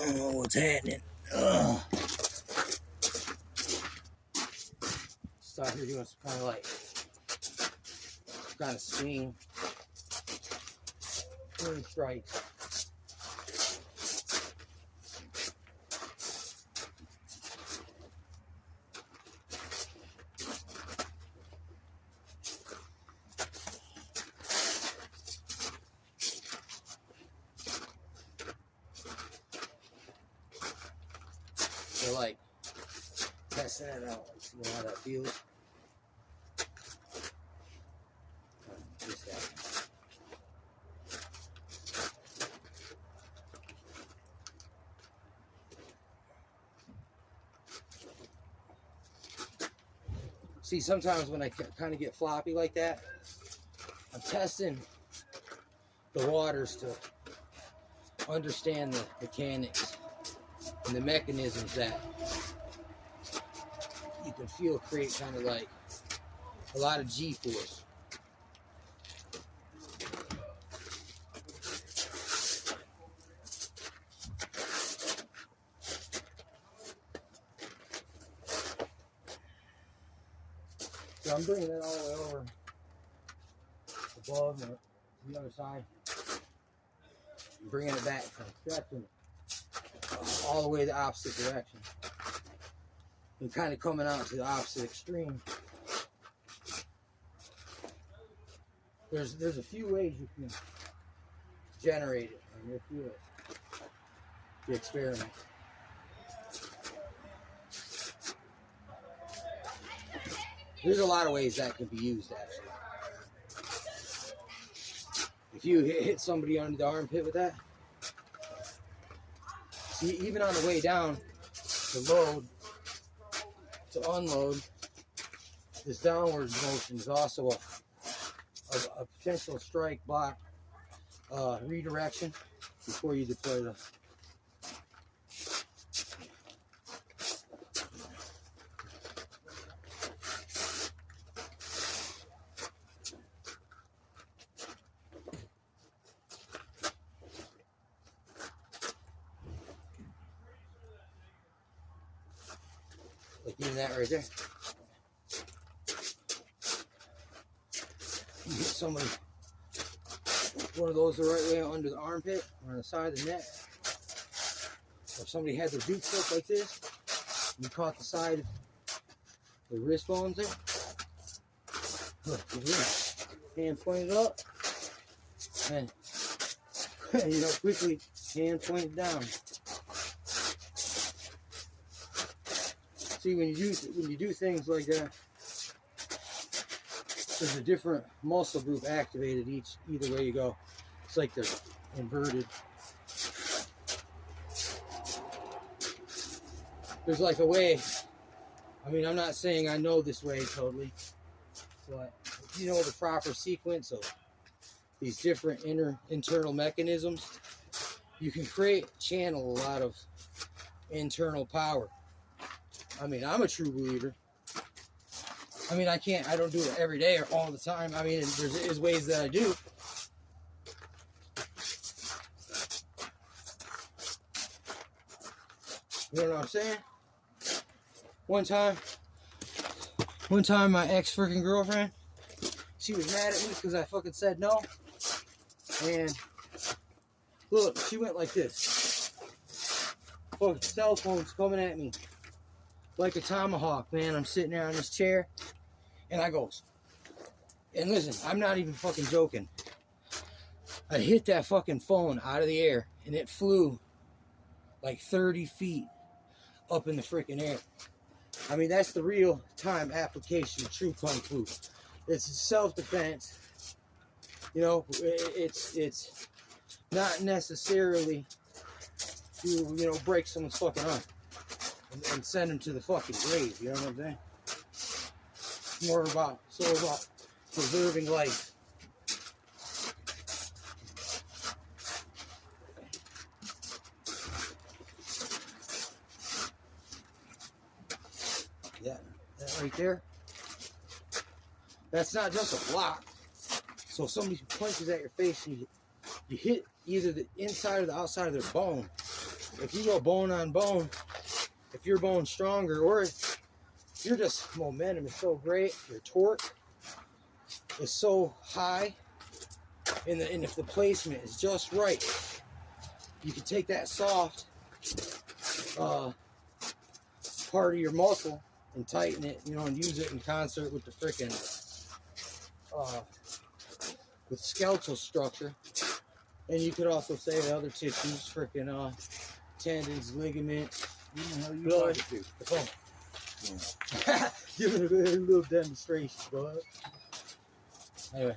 I don't know what's happening. Start here doing some kind of like swing. Swing strikes. So like testing it out, see how that feels. Just that. See, sometimes when I kind of get floppy like that, I'm testing the waters to understand the mechanics and the mechanisms that you can feel create kind of like a lot of G-force. So I'm bringing it all the way over above the other side. I'm bringing it back, so I'm stretching all the way the opposite direction. And kind of coming out to the opposite extreme. There's a few ways you can generate it, and you'll feel it. The experiment. There's a lot of ways that can be used, actually. If you hit somebody under the armpit with that, see, even on the way down to load, to unload, this downward motion is also a potential strike, block, redirection before you deploy the. Like even that right there. You hit somebody, one of those the right way under the armpit or on the side of the neck. Or if somebody had their boots up like this, and you caught the side of the wrist bones there. Look, hand pointed up, and you know, quickly hand pointed down. See, when you do things like that, there's a different muscle group activated either way you go. It's like they're inverted. There's like a way. I mean, I'm not saying I know this way totally, but if you know the proper sequence of these different internal mechanisms, you can channel a lot of internal power. I mean, I'm a true believer. I mean, I don't do it every day or all the time. I mean, there's ways that I do. You know what I'm saying? One time, my ex-freaking girlfriend, she was mad at me because I fucking said no. And look, she went like this. Fucking cell phone's coming at me like a tomahawk, man. I'm sitting there on this chair, and I goes, and listen, I'm not even fucking joking. I hit that fucking phone out of the air, and it flew like 30 feet up in the freaking air. I mean, that's the real time application of true Kung Fu. It's self-defense. You know, it's not necessarily to, you know, break someone's fucking arm and send them to the fucking grave. You know what I'm saying? It's more about preserving life. Yeah, that right there. That's not just a block. So if somebody punches at your face and you hit either the inside or the outside of their bone, if you go bone on bone, if your bone's stronger, or if you're just momentum is so great, your torque is so high, and if the placement is just right, you can take that soft part of your muscle and tighten it, you know, and use it in concert with the freaking with skeletal structure. And you could also say the other tissues, freaking tendons, ligaments, blood. Give it a little demonstration, bud. Anyway.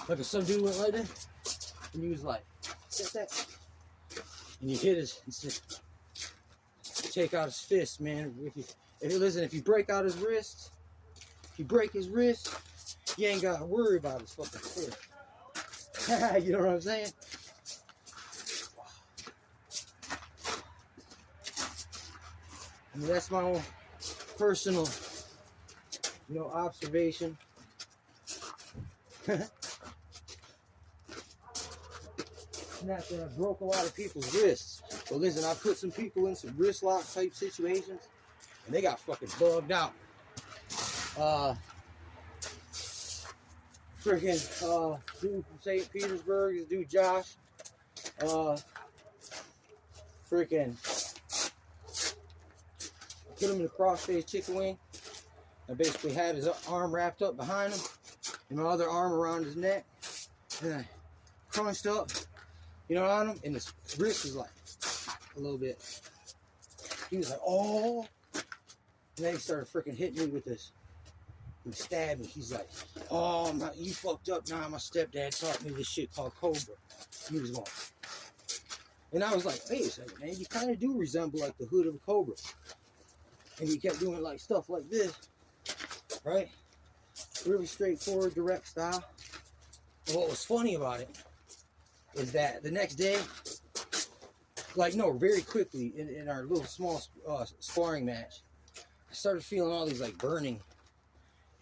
Like if some dude went like this, and he was like, that, and you hit his, take out his fist, man. If you break out his wrist, if you break his wrist, you ain't got to worry about his fucking fist. You know what I'm saying? I mean, that's my own personal, you know, observation. Not that I broke a lot of people's wrists. But listen, I put some people in some wrist lock type situations, and they got fucking bugged out. Freaking dude from St. Petersburg, this dude Josh. Freaking put him in a cross-faced chicken wing. I basically had his arm wrapped up behind him, and my other arm around his neck, and I crunched up, you know, on him, and his wrist was like a little bit. He was like, oh, and then he started freaking hitting me with this. He stabbed me. He's like, oh, you fucked up. Nah, my stepdad taught me this shit called Cobra. He was going. And I was like, wait a second, man, you kind of do resemble like the hood of a cobra. And he kept doing like stuff like this, right? Really straightforward, direct style. And what was funny about it is that the next day, like, no, very quickly in our little small sparring match, I started feeling all these like burning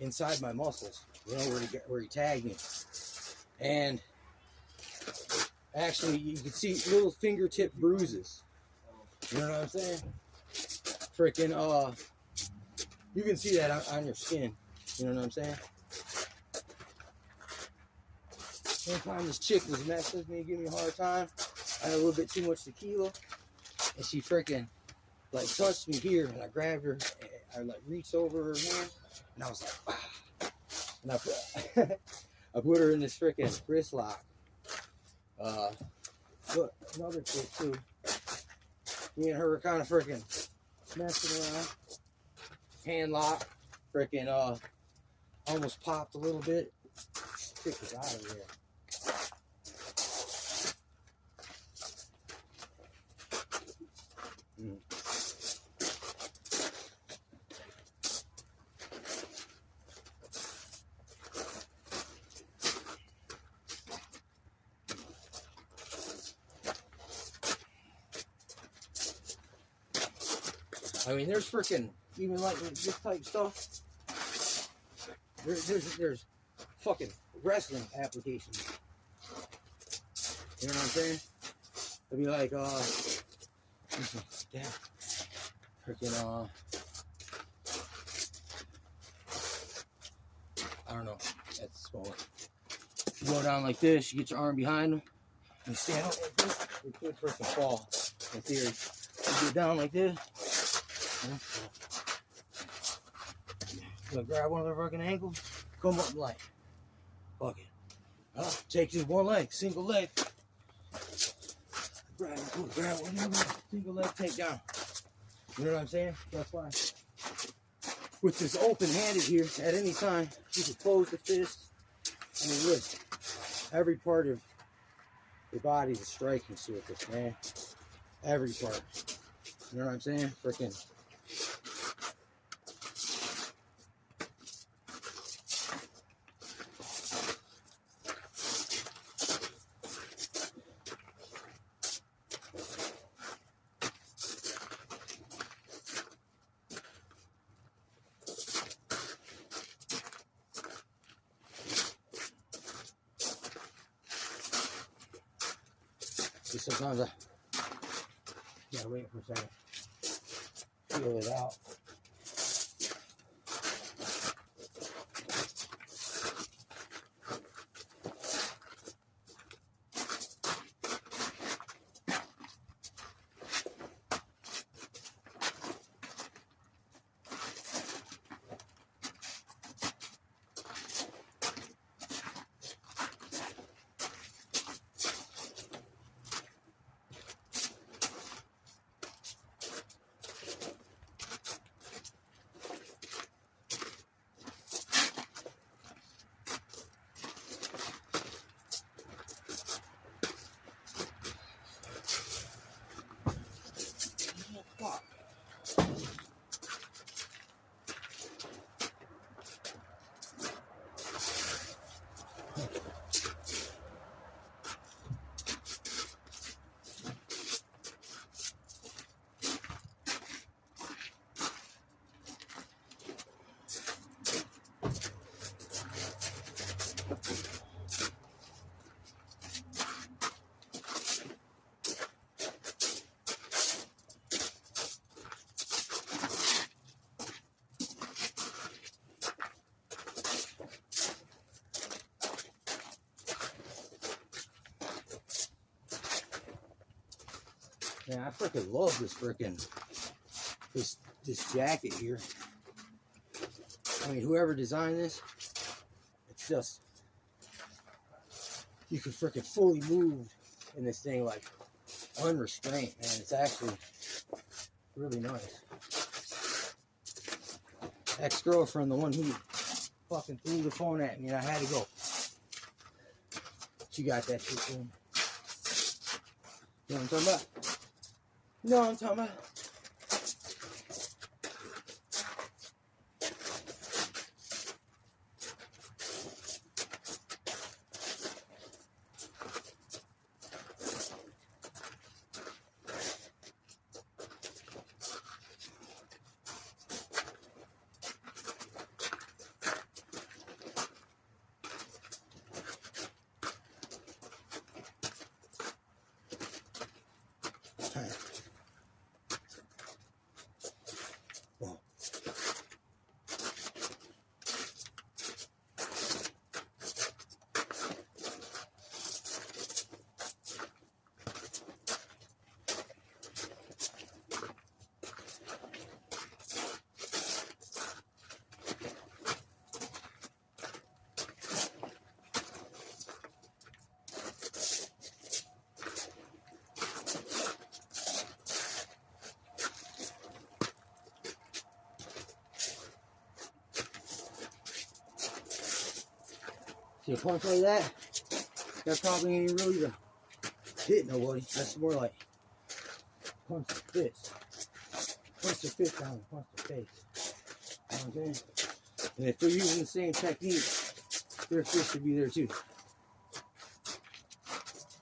inside my muscles, you know, where he tagged me. And actually, you can see little fingertip bruises. You know what I'm saying? Freaking, you can see that on your skin. You know what I'm saying? One time this chick was messing with me, giving me a hard time. I had a little bit too much tequila, and she freaking like touched me here, and I grabbed her, and I like reached over her hand, and I was like, ah. And I put her in this freaking wrist lock. But another chick too. Me and her were kind of freaking messing around. Hand lock, freaking almost popped a little bit. Chick was out of there. I mean, there's freaking, even like this type stuff, there's fucking wrestling applications. You know what I'm saying? It'd be like, yeah, freaking, I don't know, that's small. You go down like this, you get your arm behind them, you stand up like this, you could freaking fall, in theory. You get down like this, you know, grab one of their fucking ankles, come up like, fuck it. Take just one leg, single leg. Grab one, single leg takedown. You know what I'm saying? That's why. with this open-handed here at any time. You can close the fist. I mean, look, every part of your body is striking suit with this, man. Every part. You know what I'm saying? Freaking. Sometimes I gotta wait for a second. Feel it out. Man, I freaking love this jacket here. I mean, whoever designed this, it's just, you can freaking fully move in this thing like unrestrained, man. It's actually really nice. Ex-girlfriend, the one who fucking threw the phone at me and I had to go. She got that shit for me. You know what I'm talking about? You know what I'm talking about? See a punch like that probably ain't really the hit nobody. That's more like punch the fist. Punch the fist down and punch the face. You know what I'm saying? And if they're using the same technique, their fist should be there too.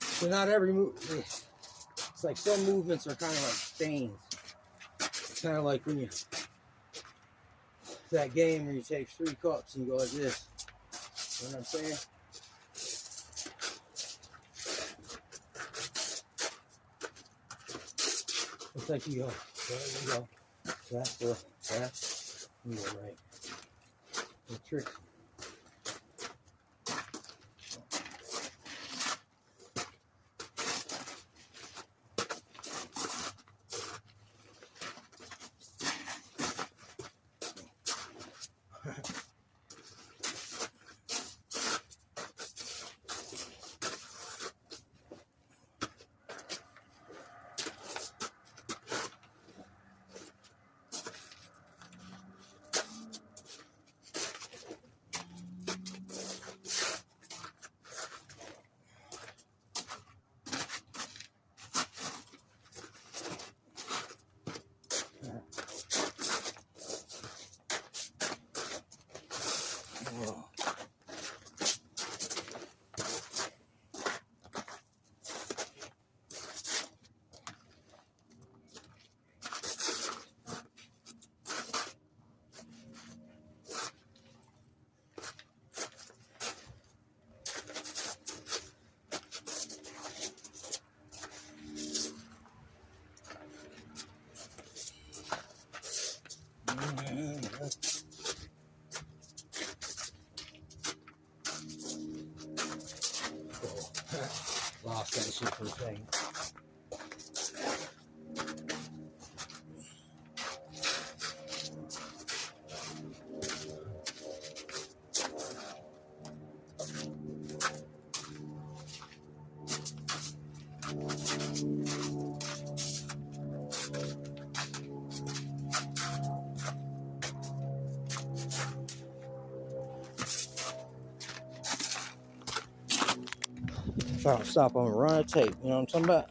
So not every move, it's like some movements are kind of like stains. It's kind of like when you, that game where you take 3 cups and you go like this. You know what I'm saying? It's like you go, there you go. That's the, that's, you go right. The trick. Oh. Lost that shit for a second. If I don't stop, I'm gonna run a tape. You know what I'm talking about?